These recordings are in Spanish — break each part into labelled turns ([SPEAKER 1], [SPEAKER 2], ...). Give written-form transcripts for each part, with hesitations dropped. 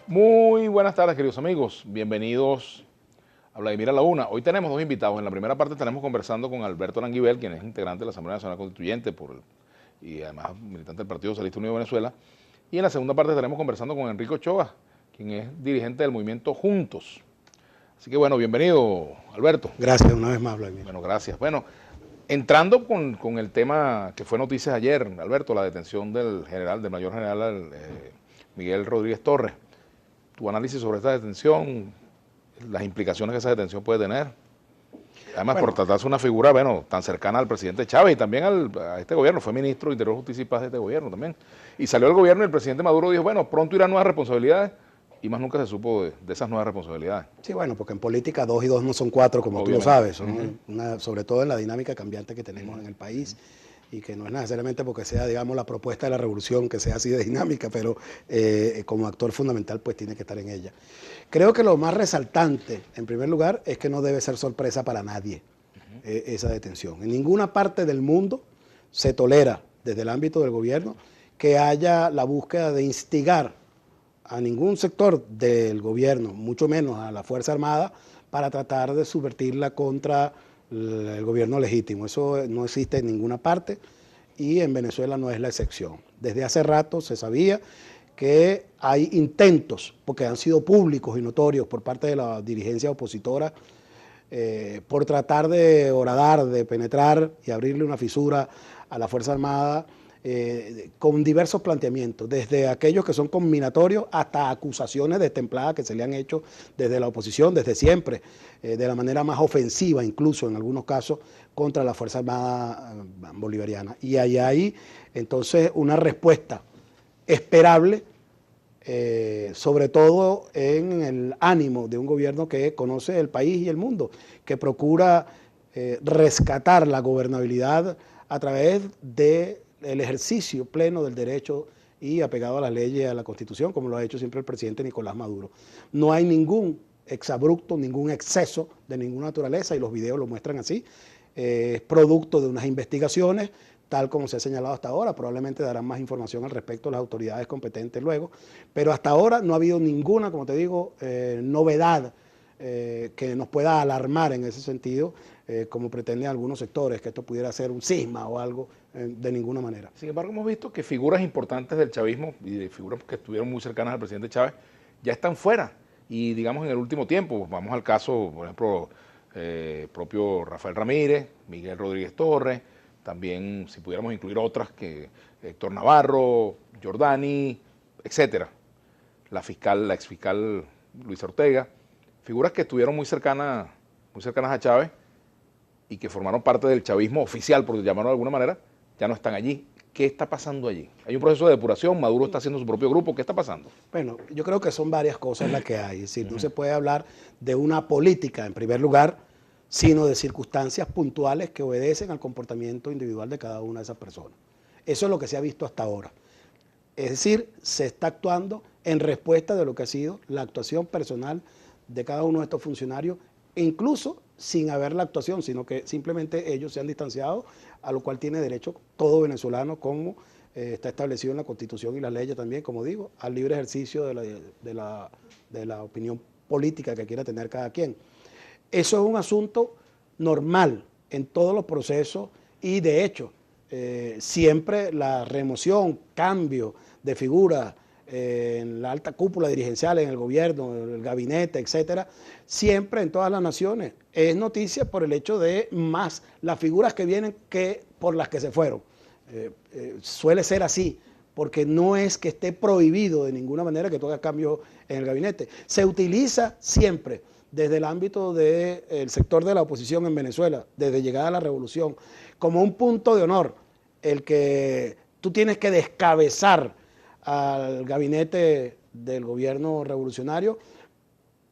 [SPEAKER 1] Muy buenas tardes, queridos amigos. Bienvenidos a Vladimir a la Una. Hoy tenemos dos invitados. En la primera parte estaremos conversando con Alberto Aranguibel, quien es integrante de la Asamblea Nacional Constituyente y además militante del Partido Socialista Unido de Venezuela. Y en la segunda parte estaremos conversando con Enrique Ochoa, quien es dirigente del movimiento Juntos. Así que bueno, bienvenido, Alberto.
[SPEAKER 2] Gracias una vez más, Vladimir.
[SPEAKER 1] Bueno, gracias. Bueno, entrando con el tema que fue noticias ayer, Alberto, la detención del mayor general Miguel Rodríguez Torres. Tu análisis sobre esta detención, las implicaciones que esa detención puede tener. Además, por tratarse de una figura, tan cercana al presidente Chávez y también a este gobierno. Fue ministro de Interior, Justicia y Paz de este gobierno también. Y salió el gobierno y el presidente Maduro dijo, bueno, pronto irán nuevas responsabilidades, y más nunca se supo de esas nuevas responsabilidades.
[SPEAKER 2] Sí, bueno, porque en política 2 y 2 no son 4, como obviamente tú lo sabes. Sobre todo en la dinámica cambiante que tenemos en el país. Y que no es necesariamente porque sea, digamos, la propuesta de la revolución que sea así de dinámica, pero como actor fundamental pues tiene que estar en ella. Creo que lo más resaltante, en primer lugar, es que no debe ser sorpresa para nadie esa detención. En ninguna parte del mundo se tolera, desde el ámbito del gobierno, que haya la búsqueda de instigar a ningún sector del gobierno, mucho menos a la Fuerza Armada, para tratar de subvertirla contra el gobierno legítimo. Eso no existe en ninguna parte y en Venezuela no es la excepción. Desde hace rato se sabía que hay intentos, porque han sido públicos y notorios por parte de la dirigencia opositora, por tratar de horadar, de penetrar y abrirle una fisura a la Fuerza Armada, con diversos planteamientos, desde aquellos que son combinatorios hasta acusaciones destempladas que se le han hecho desde la oposición, desde siempre, de la manera más ofensiva, incluso en algunos casos, contra la Fuerza Armada bolivariana. Y hay entonces una respuesta esperable, sobre todo en el ánimo de un gobierno que conoce el país y el mundo, que procura rescatar la gobernabilidad a través de el ejercicio pleno del derecho y apegado a las leyes y a la Constitución, como lo ha hecho siempre el presidente Nicolás Maduro. No hay ningún exabrupto, ningún exceso de ninguna naturaleza, y los videos lo muestran así. Es producto de unas investigaciones, tal como se ha señalado hasta ahora. Probablemente darán más información al respecto las autoridades competentes luego, pero hasta ahora no ha habido ninguna, como te digo, novedad que nos pueda alarmar en ese sentido, como pretenden algunos sectores, que esto pudiera ser un cisma o algo, de ninguna manera.
[SPEAKER 1] Sin embargo, hemos visto que figuras importantes del chavismo y de figuras que estuvieron muy cercanas al presidente Chávez ya están fuera. Y digamos en el último tiempo, vamos al caso, por ejemplo, propio Rafael Ramírez, Miguel Rodríguez Torres, también si pudiéramos incluir otras, que Héctor Navarro, Giordani, etcétera. La exfiscal Luisa Ortega, figuras que estuvieron muy cercanas a Chávez y que formaron parte del chavismo oficial, por llamarlo de alguna manera, ya no están allí. ¿Qué está pasando allí? ¿Hay un proceso de depuración? ¿Maduro está haciendo su propio grupo? ¿Qué está pasando?
[SPEAKER 2] Bueno, yo creo que son varias cosas las que hay. Es decir, no se puede hablar de una política, en primer lugar, sino de circunstancias puntuales que obedecen al comportamiento individual de cada una de esas personas. Eso es lo que se ha visto hasta ahora. Es decir, se está actuando en respuesta de lo que ha sido la actuación personal de cada uno de estos funcionarios, incluso sin haber la actuación, sino que simplemente ellos se han distanciado, a lo cual tiene derecho todo venezolano, como está establecido en la Constitución y las leyes también, como digo, al libre ejercicio de la opinión política que quiera tener cada quien. Eso es un asunto normal en todos los procesos y, de hecho, siempre la remoción, cambio de figuras en la alta cúpula dirigencial, en el gobierno, en el gabinete, etcétera, siempre en todas las naciones es noticia por el hecho de más las figuras que vienen que por las que se fueron. Suele ser así, porque no es que esté prohibido de ninguna manera que todo cambio en el gabinete. Se utiliza siempre desde el ámbito del sector de la oposición en Venezuela, desde llegada a la revolución, como un punto de honor, el que tú tienes que descabezar al gabinete del gobierno revolucionario,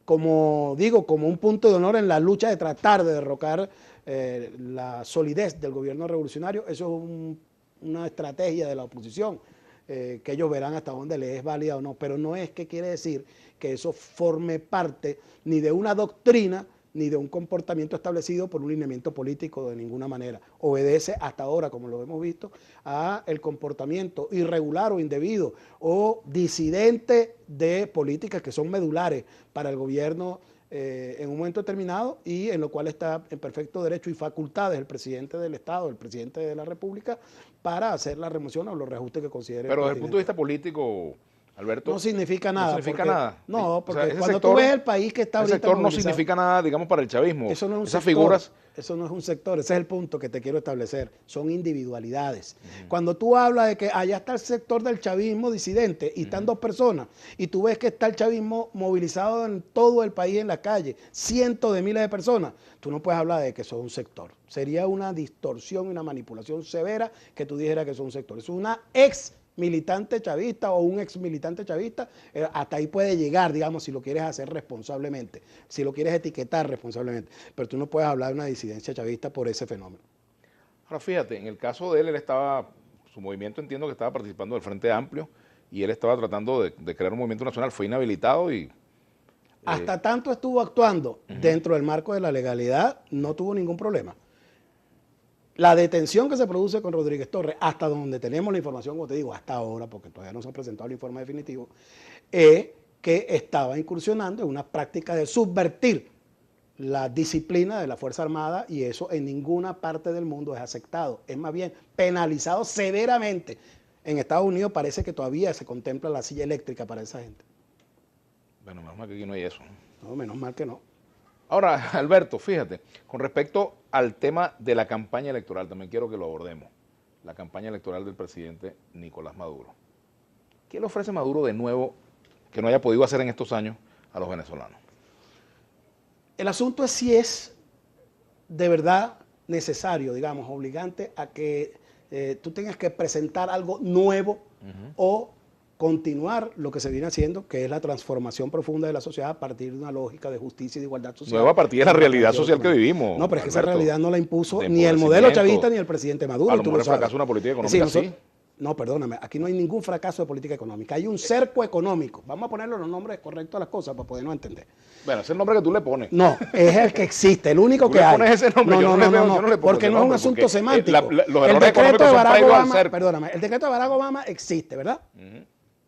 [SPEAKER 2] como digo, como un punto de honor en la lucha de tratar de derrocar la solidez del gobierno revolucionario. Eso es una estrategia de la oposición, que ellos verán hasta dónde les es válida o no, pero no es que quiere decir que eso forme parte ni de una doctrina ni de un comportamiento establecido por un lineamiento político de ninguna manera. Obedece hasta ahora, como lo hemos visto, a el comportamiento irregular o indebido o disidente de políticas que son medulares para el gobierno en un momento determinado y en lo cual está en perfecto derecho y facultades el presidente del Estado, el presidente de la República, para hacer la remoción o los reajustes que considere.
[SPEAKER 1] Pero desde el punto de vista político, Alberto,
[SPEAKER 2] no significa nada.
[SPEAKER 1] No significa nada.
[SPEAKER 2] No, porque
[SPEAKER 1] o sea,
[SPEAKER 2] cuando tú ves el país que está ahorita
[SPEAKER 1] ese sector no significa nada, digamos, para el chavismo.
[SPEAKER 2] Eso no es un
[SPEAKER 1] Esas
[SPEAKER 2] sector,
[SPEAKER 1] figuras...
[SPEAKER 2] Eso no es un sector, ese es el punto que te quiero establecer. Son individualidades. Cuando tú hablas de que allá está el sector del chavismo disidente y están dos personas, y tú ves que está el chavismo movilizado en todo el país en la calle, cientos de miles de personas, tú no puedes hablar de que eso es un sector. Sería una distorsión y una manipulación severa que tú dijeras que eso es un sector. Eso es una militante chavista o un ex militante chavista, hasta ahí puede llegar, digamos, si lo quieres hacer responsablemente, si lo quieres etiquetar responsablemente, pero tú no puedes hablar de una disidencia chavista por ese fenómeno.
[SPEAKER 1] Ahora fíjate, en el caso de él estaba, su movimiento entiendo que estaba participando del Frente Amplio y él estaba tratando de crear un movimiento nacional, fue inhabilitado y...
[SPEAKER 2] Hasta tanto estuvo actuando dentro del marco de la legalidad, no tuvo ningún problema. La detención que se produce con Rodríguez Torres, hasta donde tenemos la información, como te digo, hasta ahora, porque todavía no se ha presentado el informe definitivo, es que estaba incursionando en una práctica de subvertir la disciplina de la Fuerza Armada y eso en ninguna parte del mundo es aceptado. Es más bien penalizado severamente. En Estados Unidos parece que todavía se contempla la silla eléctrica para esa gente.
[SPEAKER 1] Bueno, menos mal que aquí no hay eso.
[SPEAKER 2] No, menos mal que no.
[SPEAKER 1] Ahora, Alberto, fíjate, con respecto al tema de la campaña electoral, también quiero que lo abordemos, la campaña electoral del presidente Nicolás Maduro. ¿Qué le ofrece Maduro de nuevo que no haya podido hacer en estos años a los venezolanos?
[SPEAKER 2] El asunto es si es de verdad necesario, digamos, obligante a que tú tengas que presentar algo nuevo o continuar lo que se viene haciendo, que es la transformación profunda de la sociedad a partir de una lógica de justicia y de igualdad social.
[SPEAKER 1] Nueva a partir de la realidad social que vivimos.
[SPEAKER 2] No, pero es que esa realidad no la impuso ni el modelo chavista ni el presidente Maduro.
[SPEAKER 1] A lo mejor fracaso una política económica así.
[SPEAKER 2] No, perdóname, aquí no hay ningún fracaso de política económica, hay un cerco económico. Vamos a ponerle los nombres correctos a las cosas para podernos entender.
[SPEAKER 1] Bueno, ese es el nombre que tú le pones.
[SPEAKER 2] No, es el que existe, el único que hay.
[SPEAKER 1] ¿Tú le pones ese nombre?
[SPEAKER 2] No, porque no es un asunto semántico.
[SPEAKER 1] El decreto de
[SPEAKER 2] Barack Obama, perdóname, el decreto de Barack Obama existe, ¿verdad?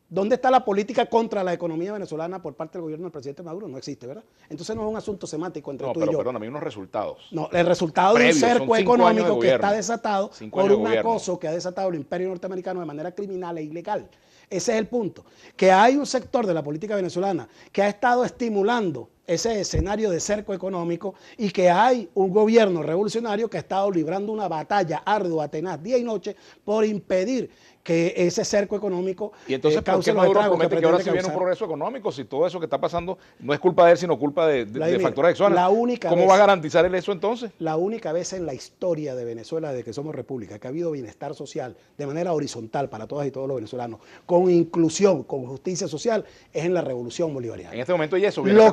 [SPEAKER 2] ¿Dónde está la política contra la economía venezolana por parte del gobierno del presidente Maduro? No existe, ¿verdad? Entonces no es un asunto semántico entre tú y yo.
[SPEAKER 1] No, perdóname, hay unos resultados.
[SPEAKER 2] No, el resultado de un cerco económico que está desatado por un acoso que ha desatado el imperio norteamericano de manera criminal e ilegal. Ese es el punto. Que hay un sector de la política venezolana que ha estado estimulando ese escenario de cerco económico y que hay un gobierno revolucionario que ha estado librando una batalla ardua, tenaz, día y noche por impedir que ese cerco económico
[SPEAKER 1] y entonces
[SPEAKER 2] cause
[SPEAKER 1] ¿por qué Maduro promete que ahora sí viene un progreso económico si todo eso que está pasando no es culpa de él sino culpa de factores exógenos? ¿Cómo va a garantizar él eso entonces?
[SPEAKER 2] La única vez en la historia de Venezuela desde que somos república que ha habido bienestar social de manera horizontal para todas y todos los venezolanos, con inclusión, con justicia social, es en la revolución bolivariana.
[SPEAKER 1] En este momento ya eso
[SPEAKER 2] lo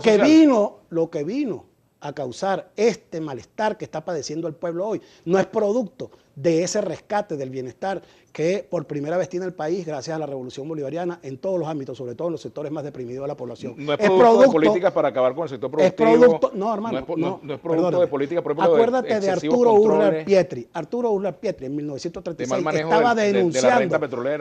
[SPEAKER 2] que vino a causar este malestar que está padeciendo el pueblo hoy no es producto de ese rescate del bienestar que por primera vez tiene el país gracias a la revolución bolivariana en todos los ámbitos, sobre todo en los sectores más deprimidos de la población.
[SPEAKER 1] No es producto de políticas para acabar con el sector productivo.
[SPEAKER 2] No, hermano.
[SPEAKER 1] No es producto de política propia.
[SPEAKER 2] Acuérdate de Arturo Uslar Pietri. Arturo Uslar Pietri en 1936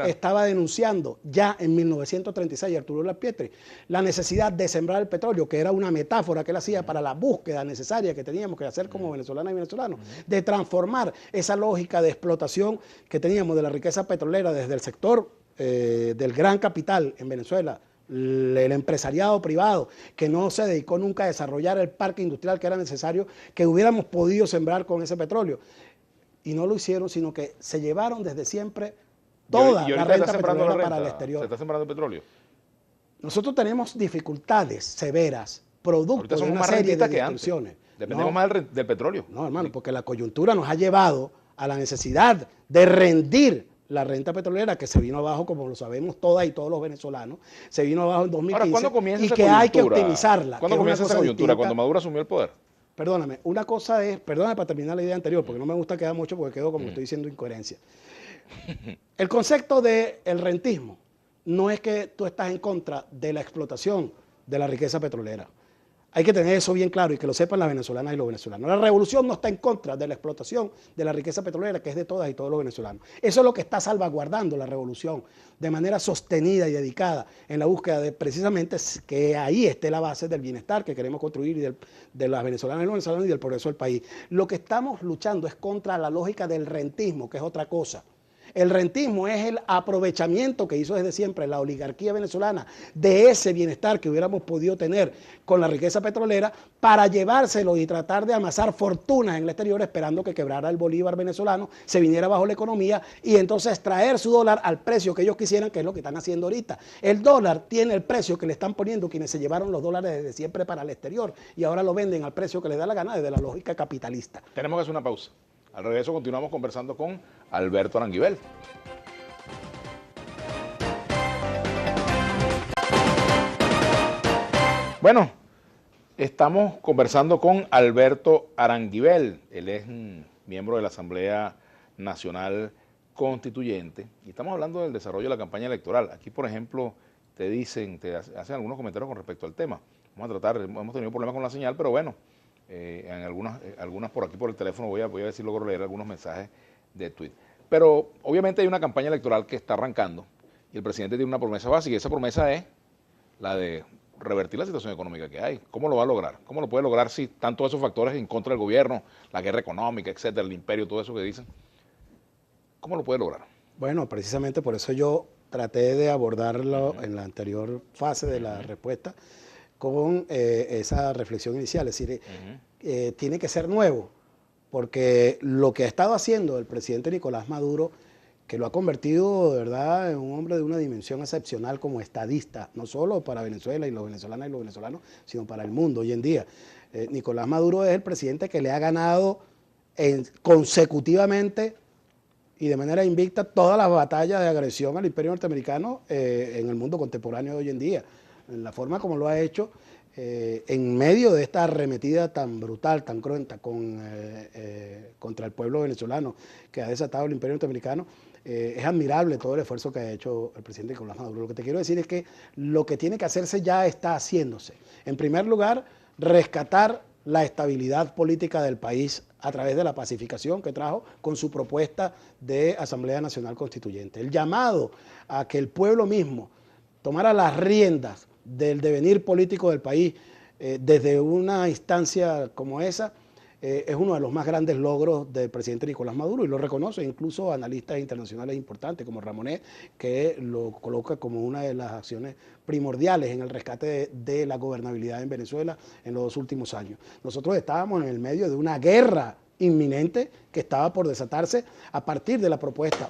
[SPEAKER 2] estaba denunciando ya en 1936 Arturo Uslar Pietri la necesidad de sembrar el petróleo, que era una metáfora que él hacía para la búsqueda necesaria que teníamos que hacer como venezolanas y venezolanos, de transformar esa lógica de explotación que teníamos de la riqueza petrolera desde el sector del gran capital en Venezuela, el empresariado privado, que no se dedicó nunca a desarrollar el parque industrial que era necesario, que hubiéramos podido sembrar con ese petróleo. Y no lo hicieron, sino que se llevaron desde siempre toda la renta petrolera para el exterior.
[SPEAKER 1] ¿Se está sembrando petróleo?
[SPEAKER 2] Nosotros tenemos dificultades severas, producto de una serie de distorsiones.
[SPEAKER 1] Dependemos más del petróleo.
[SPEAKER 2] No, hermano, porque la coyuntura nos ha llevado a la necesidad de rendir la renta petrolera, que se vino abajo, como lo sabemos todas y todos los venezolanos, se vino abajo en 2015.
[SPEAKER 1] Ahora, ¿cuándo comienza esa
[SPEAKER 2] coyuntura? Hay que optimizarla.
[SPEAKER 1] ¿Cuándo comienza esa coyuntura? ¿Cuando Maduro asumió el poder?
[SPEAKER 2] Perdóname, una cosa es, perdóname para terminar la idea anterior, porque no me gusta quedar mucho porque quedo como estoy diciendo incoherencia. El concepto del rentismo no es que tú estás en contra de la explotación de la riqueza petrolera. Hay que tener eso bien claro y que lo sepan las venezolanas y los venezolanos. La revolución no está en contra de la explotación de la riqueza petrolera, que es de todas y todos los venezolanos. Eso es lo que está salvaguardando la revolución de manera sostenida y dedicada en la búsqueda de precisamente que ahí esté la base del bienestar que queremos construir y de las venezolanas y los venezolanos y del progreso del país. Lo que estamos luchando es contra la lógica del rentismo, que es otra cosa. El rentismo es el aprovechamiento que hizo desde siempre la oligarquía venezolana de ese bienestar que hubiéramos podido tener con la riqueza petrolera para llevárselo y tratar de amasar fortunas en el exterior esperando que quebrara el bolívar venezolano, se viniera bajo la economía y entonces traer su dólar al precio que ellos quisieran, que es lo que están haciendo ahorita. El dólar tiene el precio que le están poniendo quienes se llevaron los dólares desde siempre para el exterior y ahora lo venden al precio que les da la gana desde la lógica capitalista.
[SPEAKER 1] Tenemos que hacer una pausa. Al regreso continuamos conversando con Alberto Aranguibel. Bueno, estamos conversando con Alberto Aranguibel. Él es miembro de la Asamblea Nacional Constituyente y estamos hablando del desarrollo de la campaña electoral. Aquí, por ejemplo, te hacen algunos comentarios con respecto al tema. Vamos a tratar, hemos tenido problemas con la señal, pero bueno, en algunas por aquí por el teléfono voy a ver si logro leer algunos mensajes de tweet. Pero obviamente hay una campaña electoral que está arrancando y el presidente tiene una promesa básica y esa promesa es la de revertir la situación económica que hay. ¿Cómo lo va a lograr? ¿Cómo lo puede lograr si están todos esos factores en contra del gobierno, la guerra económica, etcétera, el imperio, todo eso que dicen? ¿Cómo lo puede lograr?
[SPEAKER 2] Bueno, precisamente por eso yo traté de abordarlo en la anterior fase de la respuesta con esa reflexión inicial, es decir, tiene que ser nuevo, porque lo que ha estado haciendo el presidente Nicolás Maduro, que lo ha convertido de verdad en un hombre de una dimensión excepcional como estadista, no solo para Venezuela y los venezolanos, sino para el mundo hoy en día. Nicolás Maduro es el presidente que le ha ganado consecutivamente y de manera invicta todas las batallas de agresión al imperio norteamericano en el mundo contemporáneo de hoy en día. En la forma como lo ha hecho, en medio de esta arremetida tan brutal, tan cruenta contra el pueblo venezolano que ha desatado el imperio norteamericano, es admirable todo el esfuerzo que ha hecho el presidente Nicolás Maduro. Lo que te quiero decir es que lo que tiene que hacerse ya está haciéndose. En primer lugar, rescatar la estabilidad política del país a través de la pacificación que trajo con su propuesta de Asamblea Nacional Constituyente. El llamado a que el pueblo mismo tomara las riendas del devenir político del país desde una instancia como esa, es uno de los más grandes logros del presidente Nicolás Maduro y lo reconoce incluso analistas internacionales importantes como Ramonet, que lo coloca como una de las acciones primordiales en el rescate de la gobernabilidad en Venezuela en los 2 últimos años. Nosotros estábamos en el medio de una guerra inminente que estaba por desatarse a partir de la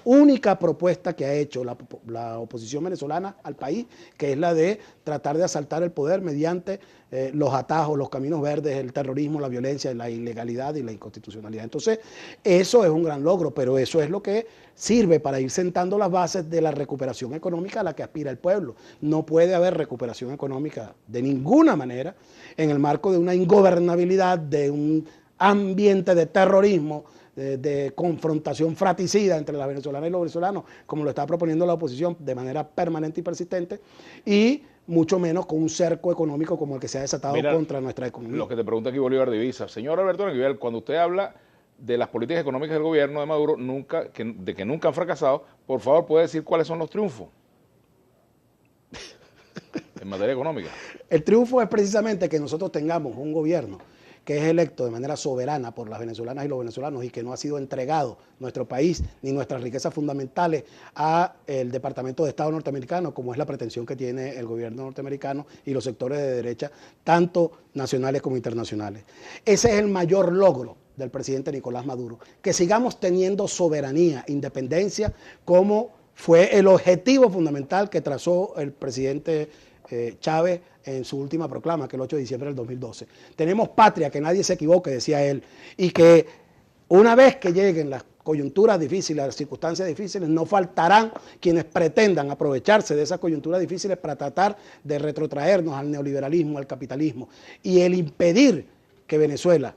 [SPEAKER 2] única propuesta que ha hecho la oposición venezolana al país, que es la de tratar de asaltar el poder mediante los atajos, los caminos verdes, el terrorismo, la violencia, la ilegalidad y la inconstitucionalidad. Entonces, eso es un gran logro, pero eso es lo que sirve para ir sentando las bases de la recuperación económica a la que aspira el pueblo. No puede haber recuperación económica de ninguna manera en el marco de una ingobernabilidad, de un ambiente de terrorismo, de confrontación fratricida entre las venezolanas y los venezolanos, como lo está proponiendo la oposición de manera permanente y persistente, y mucho menos con un cerco económico como el que se ha desatado contra nuestra economía.
[SPEAKER 1] Lo que te pregunta aquí Bolívar Divisa. Señor Alberto Aranguibel, cuando usted habla de las políticas económicas del gobierno de Maduro, de que nunca han fracasado, por favor, ¿puede decir cuáles son los triunfos en materia económica?
[SPEAKER 2] El triunfo es precisamente que nosotros tengamos un gobierno que es electo de manera soberana por las venezolanas y los venezolanos y que no ha sido entregado nuestro país ni nuestras riquezas fundamentales a el Departamento de Estado norteamericano, como es la pretensión que tiene el gobierno norteamericano y los sectores de derecha, tanto nacionales como internacionales. Ese es el mayor logro del presidente Nicolás Maduro, que sigamos teniendo soberanía, independencia, como fue el objetivo fundamental que trazó el presidente Chávez en su última proclama, que el 8 de diciembre del 2012. Tenemos patria, que nadie se equivoque, decía él, y que una vez que lleguen las coyunturas difíciles, las circunstancias difíciles, no faltarán quienes pretendan aprovecharse de esas coyunturas difíciles para tratar de retrotraernos al neoliberalismo, al capitalismo, y el impedir que Venezuela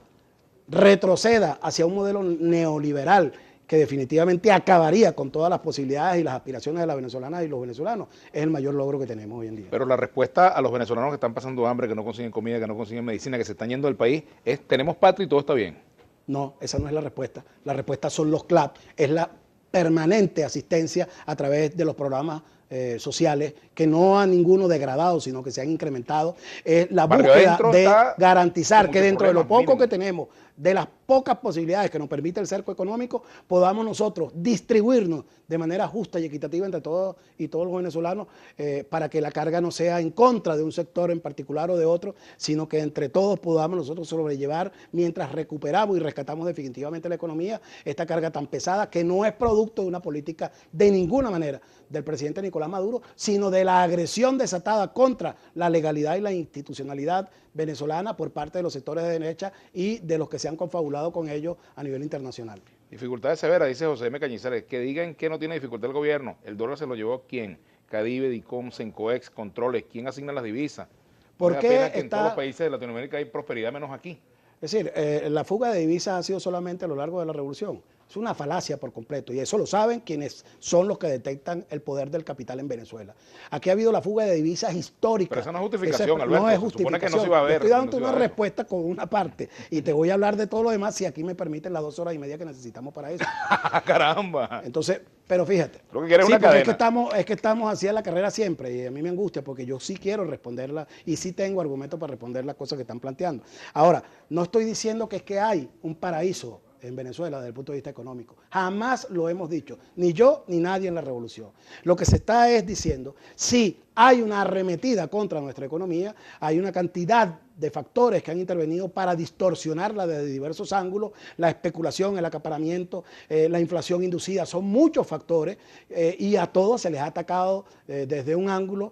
[SPEAKER 2] retroceda hacia un modelo neoliberal que definitivamente acabaría con todas las posibilidades y las aspiraciones de las venezolanas y los venezolanos, es el mayor logro que tenemos hoy en día.
[SPEAKER 1] Pero la respuesta a los venezolanos que están pasando hambre, que no consiguen comida, que no consiguen medicina, que se están yendo del país, es tenemos patria y todo está bien.
[SPEAKER 2] No, esa no es la respuesta. La respuesta son los CLAP, es la permanente asistencia a través de los programas sociales, que no han ninguno degradado, sino que se han incrementado. La búsqueda de garantizar que dentro de lo poco que tenemos, de las pocas posibilidades que nos permite el cerco económico, podamos nosotros distribuirnos de manera justa y equitativa entre todos y todos los venezolanos, para que la carga no sea en contra de un sector en particular o de otro, sino que entre todos podamos nosotros sobrellevar, mientras recuperamos y rescatamos definitivamente la economía, esta carga tan pesada que no es producto de una política de ninguna manera del presidente Nicolás Maduro, sino de la agresión desatada contra la legalidad y la institucionalidad venezolana por parte de los sectores de derecha y de los que se han confabulado con ellos a nivel internacional.
[SPEAKER 1] Dificultades severas, dice José M. Cañizares, que digan que no tiene dificultad el gobierno. ¿El dólar se lo llevó quién? Cadive, DICOM, Sencoex, Controles, ¿quién asigna las divisas?
[SPEAKER 2] ¿Por qué
[SPEAKER 1] en todos los países de Latinoamérica hay prosperidad menos aquí?
[SPEAKER 2] Es decir, la fuga de divisas ha sido solamente a lo largo de la revolución. Es una falacia por completo y eso lo saben quienes son los que detectan el poder del capital en Venezuela. Aquí ha habido la fuga de divisas histórica.
[SPEAKER 1] Pero esa no es justificación, Alberto.
[SPEAKER 2] No es justificación.
[SPEAKER 1] Que no se iba a ver,
[SPEAKER 2] estoy dando una respuesta con una parte y te voy a hablar de todo lo demás si aquí me permiten las 2 horas y media que necesitamos para eso.
[SPEAKER 1] ¡Caramba!
[SPEAKER 2] Entonces, pero fíjate.
[SPEAKER 1] Lo que quieres es una
[SPEAKER 2] cadena. Es que estamos así en la carrera siempre y a mí me angustia porque yo sí quiero responderla y sí tengo argumentos para responder las cosas que están planteando. Ahora, no estoy diciendo que es que hay un paraíso en Venezuela desde el punto de vista económico. Jamás lo hemos dicho, ni yo ni nadie en la revolución. Lo que se está es diciendo, sí, hay una arremetida contra nuestra economía, hay una cantidad de factores que han intervenido para distorsionarla desde diversos ángulos, la especulación, el acaparamiento, la inflación inducida, son muchos factores y a todos se les ha atacado desde un ángulo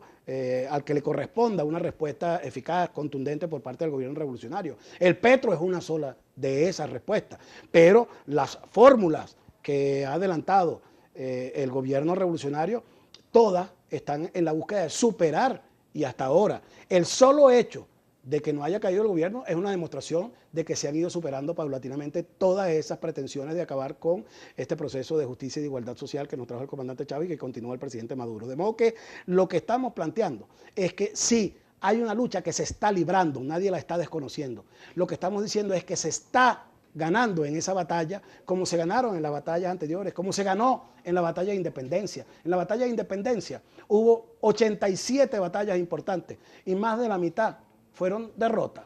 [SPEAKER 2] al que le corresponda una respuesta eficaz, contundente por parte del gobierno revolucionario. El petro es una sola de esas respuestas, pero las fórmulas que ha adelantado el gobierno revolucionario, todas están en la búsqueda de superar, y hasta ahora el solo hecho de que no haya caído el gobierno es una demostración de que se han ido superando paulatinamente todas esas pretensiones de acabar con este proceso de justicia y de igualdad social que nos trajo el comandante Chávez y que continúa el presidente Maduro. De modo que lo que estamos planteando es que sí, hay una lucha que se está librando, nadie la está desconociendo. Lo que estamos diciendo es que se está ganando en esa batalla, como se ganaron en las batallas anteriores, como se ganó en la batalla de independencia. En la batalla de independencia hubo 87 batallas importantes y más de la mitad fueron derrotas,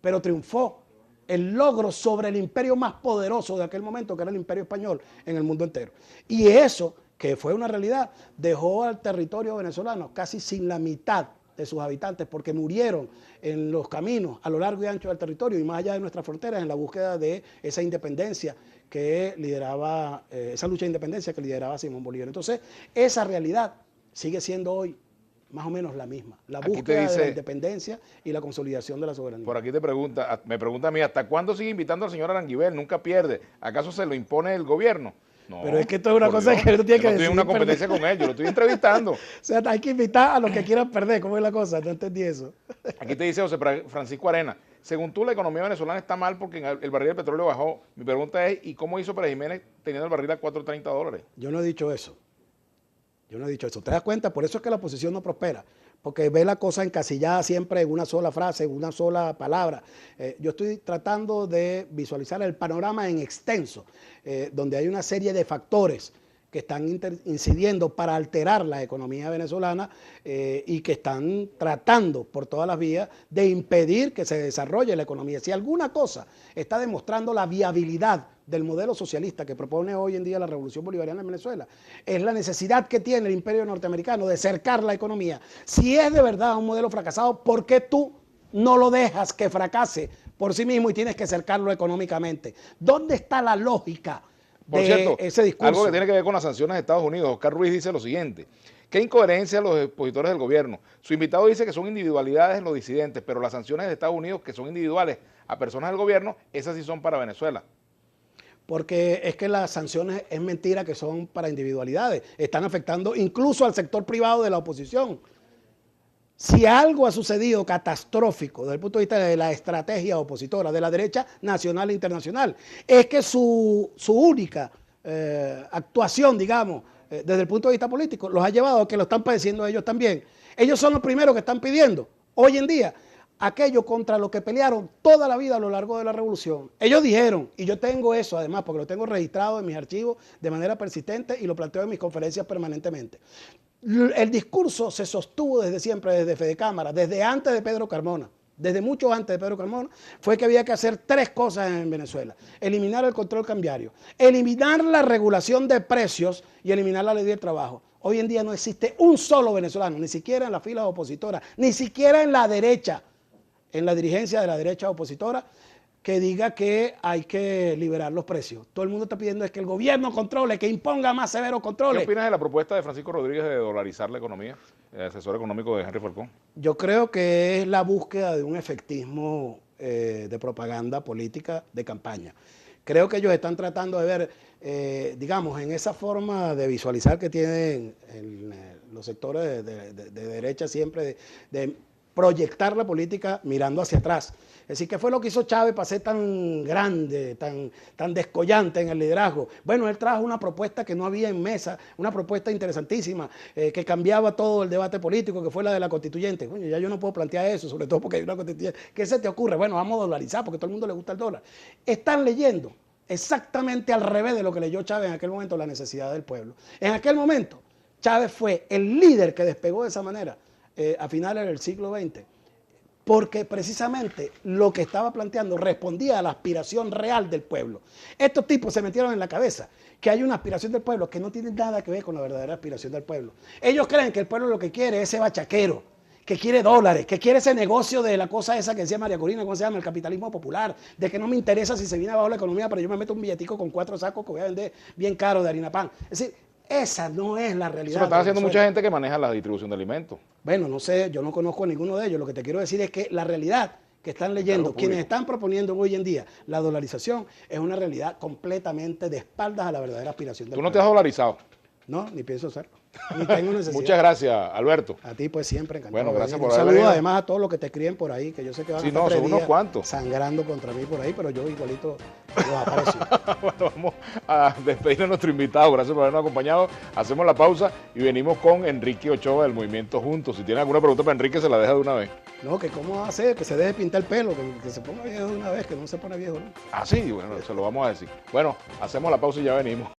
[SPEAKER 2] pero triunfó el logro sobre el imperio más poderoso de aquel momento, que era el imperio español en el mundo entero. Y eso, que fue una realidad, dejó al territorio venezolano casi sin la mitad de sus habitantes, porque murieron en los caminos a lo largo y ancho del territorio y más allá de nuestras fronteras en la búsqueda de esa independencia que lideraba, esa lucha de independencia que lideraba Simón Bolívar. Entonces, esa realidad sigue siendo hoy más o menos la misma, la búsqueda de la independencia y la consolidación de la soberanía.
[SPEAKER 1] Por aquí me pregunta a mí, ¿hasta cuándo sigue invitando al señor Aranguibel? Nunca pierde. ¿Acaso se lo impone el gobierno? No,
[SPEAKER 2] pero es que esto es una cosa que uno tiene que decir.
[SPEAKER 1] No estoy en una competencia con él, yo lo estoy entrevistando.
[SPEAKER 2] O sea, hay que invitar a los que quieran perder, ¿cómo es la cosa? No entendí eso.
[SPEAKER 1] Aquí te dice José Francisco Arena, según tú la economía venezolana está mal porque el barril de petróleo bajó. Mi pregunta es, ¿y cómo hizo Pérez Jiménez teniendo el barril a $4.30?
[SPEAKER 2] Yo no he dicho eso. Yo no he dicho eso. ¿Te das cuenta? Por eso es que la oposición no prospera, porque ve la cosa encasillada siempre en una sola frase, en una sola palabra. Yo estoy tratando de visualizar el panorama en extenso, donde hay una serie de factores que están incidiendo para alterar la economía venezolana y que están tratando por todas las vías de impedir que se desarrolle la economía. Si alguna cosa está demostrando la viabilidad del modelo socialista que propone hoy en día la Revolución Bolivariana en Venezuela, es la necesidad que tiene el imperio norteamericano de cercar la economía. Si es de verdad un modelo fracasado, ¿por qué tú no lo dejas que fracase por sí mismo y tienes que cercarlo económicamente? ¿Dónde está la lógica de ese discurso?
[SPEAKER 1] Algo que tiene que ver con las sanciones de Estados Unidos. Oscar Ruiz dice lo siguiente: qué incoherencia los expositores del gobierno. Su invitado dice que son individualidades los disidentes, pero las sanciones de Estados Unidos, que son individuales a personas del gobierno, esas sí son para Venezuela.
[SPEAKER 2] Porque es que las sanciones es mentira que son para individualidades, están afectando incluso al sector privado de la oposición. Si algo ha sucedido catastrófico desde el punto de vista de la estrategia opositora de la derecha nacional e internacional, es que su única actuación, digamos, desde el punto de vista político, los ha llevado a que lo están padeciendo ellos también. Ellos son los primeros que están pidiendo, hoy en día, aquello contra lo que pelearon toda la vida a lo largo de la revolución. Ellos dijeron, y yo tengo eso además, porque lo tengo registrado en mis archivos de manera persistente y lo planteo en mis conferencias permanentemente. El discurso se sostuvo desde siempre, desde Fede Cámara, desde antes de Pedro Carmona. Desde mucho antes de Pedro Carmona, fue que había que hacer tres cosas en Venezuela. Eliminar el control cambiario, eliminar la regulación de precios y eliminar la ley del trabajo. Hoy en día no existe un solo venezolano, ni siquiera en las filas opositoras, ni siquiera en la derecha, en la dirigencia de la derecha opositora, que diga que hay que liberar los precios. Todo el mundo está pidiendo es que el gobierno controle, que imponga más severos controles.
[SPEAKER 1] ¿Qué opinas de la propuesta de Francisco Rodríguez de dolarizar la economía, el asesor económico de Henry Falcón?
[SPEAKER 2] Yo creo que es la búsqueda de un efectismo de propaganda política de campaña. Creo que ellos están tratando de ver, digamos, en esa forma de visualizar que tienen los sectores de derecha siempre, de proyectar la política mirando hacia atrás. Es decir, ¿qué fue lo que hizo Chávez para ser tan grande, tan descollante en el liderazgo? Bueno, él trajo una propuesta que no había en mesa, una propuesta interesantísima, que cambiaba todo el debate político, que fue la de la constituyente. Coño, ya yo no puedo plantear eso, sobre todo porque hay una constituyente. ¿Qué se te ocurre? Bueno, vamos a dolarizar, porque a todo el mundo le gusta el dólar. Están leyendo exactamente al revés de lo que leyó Chávez en aquel momento, la necesidad del pueblo. En aquel momento, Chávez fue el líder que despegó de esa manera a finales del siglo XX, porque precisamente lo que estaba planteando respondía a la aspiración real del pueblo. Estos tipos se metieron en la cabeza que hay una aspiración del pueblo que no tiene nada que ver con la verdadera aspiración del pueblo. Ellos creen que el pueblo lo que quiere es ese bachaquero, que quiere dólares, que quiere ese negocio de la cosa esa que decía María Corina, ¿cómo se llama? El capitalismo popular, de que no me interesa si se viene abajo la economía, pero yo me meto un billetico con 4 sacos que voy a vender bien caro de harina pan. Es decir, esa no es la realidad.
[SPEAKER 1] Eso lo están haciendo mucha gente que maneja la distribución de alimentos.
[SPEAKER 2] Bueno, no sé, yo no conozco a ninguno de ellos. Lo que te quiero decir es que la realidad que están leyendo, quienes están proponiendo hoy en día la dolarización, es una realidad completamente de espaldas a la verdadera aspiración del
[SPEAKER 1] ¿Tú no te has dolarizado?
[SPEAKER 2] No, ni pienso hacerlo. Ni tengo necesidad.
[SPEAKER 1] Muchas gracias, Alberto.
[SPEAKER 2] A ti, pues, siempre encantado.
[SPEAKER 1] Bueno, gracias por
[SPEAKER 2] haber
[SPEAKER 1] venido.
[SPEAKER 2] Saludos además a todos los que te escriben por ahí, que yo sé que van a estar
[SPEAKER 1] son unos cuantos
[SPEAKER 2] sangrando contra mí por ahí, pero yo igualito los aprecio.
[SPEAKER 1] Bueno, vamos a despedir a nuestro invitado. Gracias por habernos acompañado. Hacemos la pausa y venimos con Enrique Ochoa del Movimiento Juntos. Si tienen alguna pregunta para Enrique, se la deja de una vez.
[SPEAKER 2] No, que cómo va a hacer, que se deje pintar el pelo, que se ponga viejo de una vez, que no se pone viejo, ¿no?
[SPEAKER 1] Ah, sí, bueno, se lo vamos a decir. Bueno, hacemos la pausa y ya venimos.